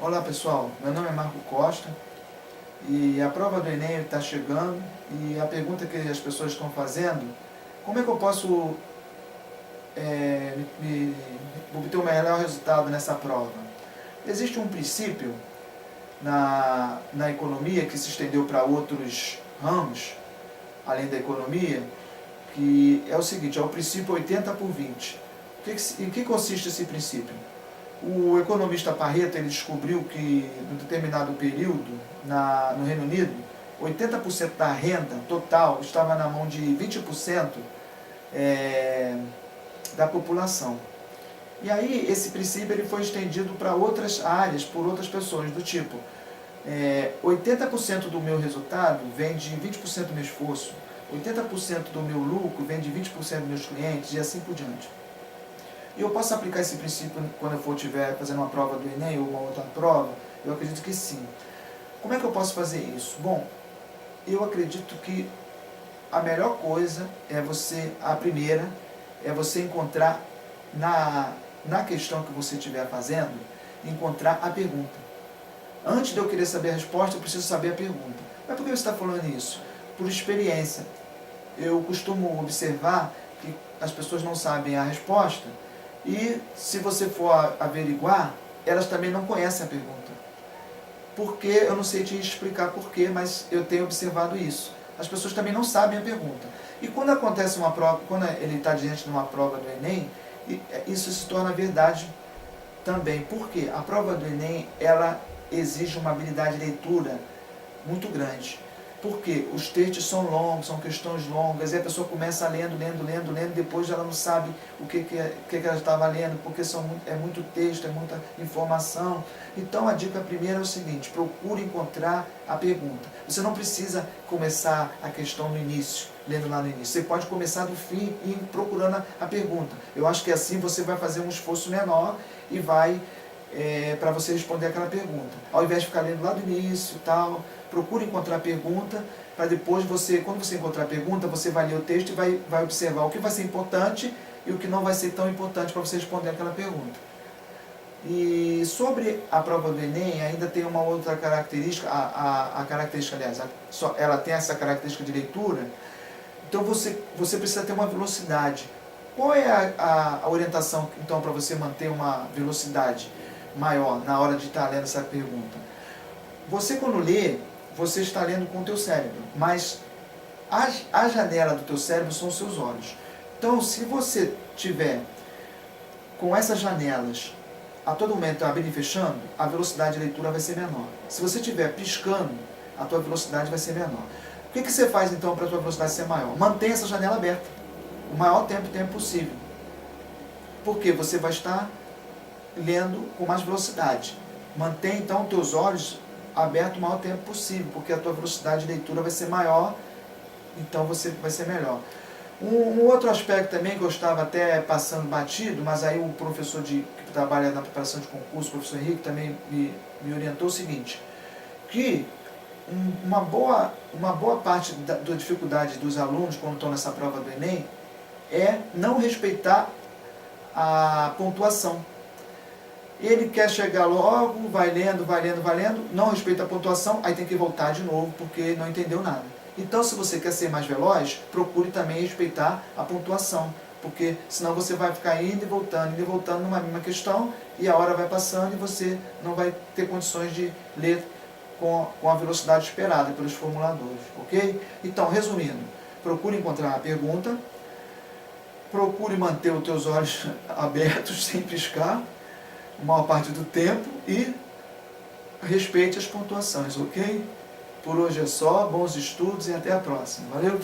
Olá pessoal, meu nome é Marco Costa e a prova do Enem está chegando e a pergunta que as pessoas estão fazendo: como é que eu posso obter o melhor resultado nessa prova? Existe um princípio na economia que se estendeu para outros ramos, além da economia, que é o seguinte: é o princípio 80 por 20. Em que consiste esse princípio? O economista Pareto ele descobriu que, em um determinado período, no Reino Unido, 80% da renda total estava na mão de 20% da população. E aí, esse princípio ele foi estendido para outras áreas, por outras pessoas, do tipo, 80% do meu resultado vem de 20% do meu esforço, 80% do meu lucro vem de 20% dos meus clientes, e assim por diante. E eu posso aplicar esse princípio quando eu estiver fazendo uma prova do Enem ou uma outra prova? Eu acredito que sim. Como é que eu posso fazer isso? Bom, eu acredito que a melhor coisa a primeira, é você encontrar na questão que você estiver fazendo, encontrar a pergunta. Antes de eu querer saber a resposta, eu preciso saber a pergunta. Mas por que você está falando isso? Por experiência. Eu costumo observar que as pessoas não sabem a resposta, e se você for averiguar, elas também não conhecem a pergunta. Porque eu não sei te explicar porquê, mas eu tenho observado isso. As pessoas também não sabem a pergunta. E quando acontece uma prova, quando ele está diante de uma prova do Enem, isso se torna verdade também. Por quê? A prova do Enem, ela exige uma habilidade de leitura muito grande. Porque os textos são longos, são questões longas, e a pessoa começa lendo, depois ela não sabe o que ela estava lendo, porque é muito texto, é muita informação. Então a dica primeira é o seguinte: procure encontrar a pergunta. Você não precisa começar a questão no início, lendo lá no início. Você pode começar do fim e ir procurando a pergunta. Eu acho que assim você vai fazer um esforço menor e vai para você responder aquela pergunta. Ao invés de ficar lendo lá do início e tal, procure encontrar a pergunta, para depois quando você encontrar a pergunta, você vai ler o texto e vai observar o que vai ser importante e o que não vai ser tão importante para você responder aquela pergunta. E sobre a prova do Enem, ainda tem uma outra característica, a característica, aliás, ela tem essa característica de leitura, então você precisa ter uma velocidade. Qual é a orientação, então, para você manter uma velocidade maior na hora de estar lendo essa pergunta? Você, quando lê, você está lendo com o teu cérebro, mas a janela do teu cérebro são os seus olhos. Então, se você tiver com essas janelas a todo momento abrindo e fechando, a velocidade de leitura vai ser menor. Se você estiver piscando, a tua velocidade vai ser menor. O que você faz, então, para a tua velocidade ser maior? Mantenha essa janela aberta o maior tempo possível. Porque você vai estar lendo com mais velocidade. Mantenha, então, os teus olhos aberto o maior tempo possível, porque a tua velocidade de leitura vai ser maior, então você vai ser melhor. Um outro aspecto também que eu estava até passando batido, mas aí o professor que trabalha na preparação de concurso, o professor Henrique, também me orientou o seguinte: que uma boa parte da dificuldade dos alunos quando estão nessa prova do Enem é não respeitar a pontuação. Ele quer chegar logo, vai lendo, não respeita a pontuação, aí tem que voltar de novo porque não entendeu nada. Então, se você quer ser mais veloz, procure também respeitar a pontuação, porque senão você vai ficar indo e voltando numa mesma questão, e a hora vai passando e você não vai ter condições de ler com a velocidade esperada pelos formuladores, ok? Então, resumindo, procure encontrar a pergunta, procure manter os teus olhos abertos sem piscar a maior parte do tempo e respeite as pontuações, ok? Por hoje é só, bons estudos e até a próxima. Valeu?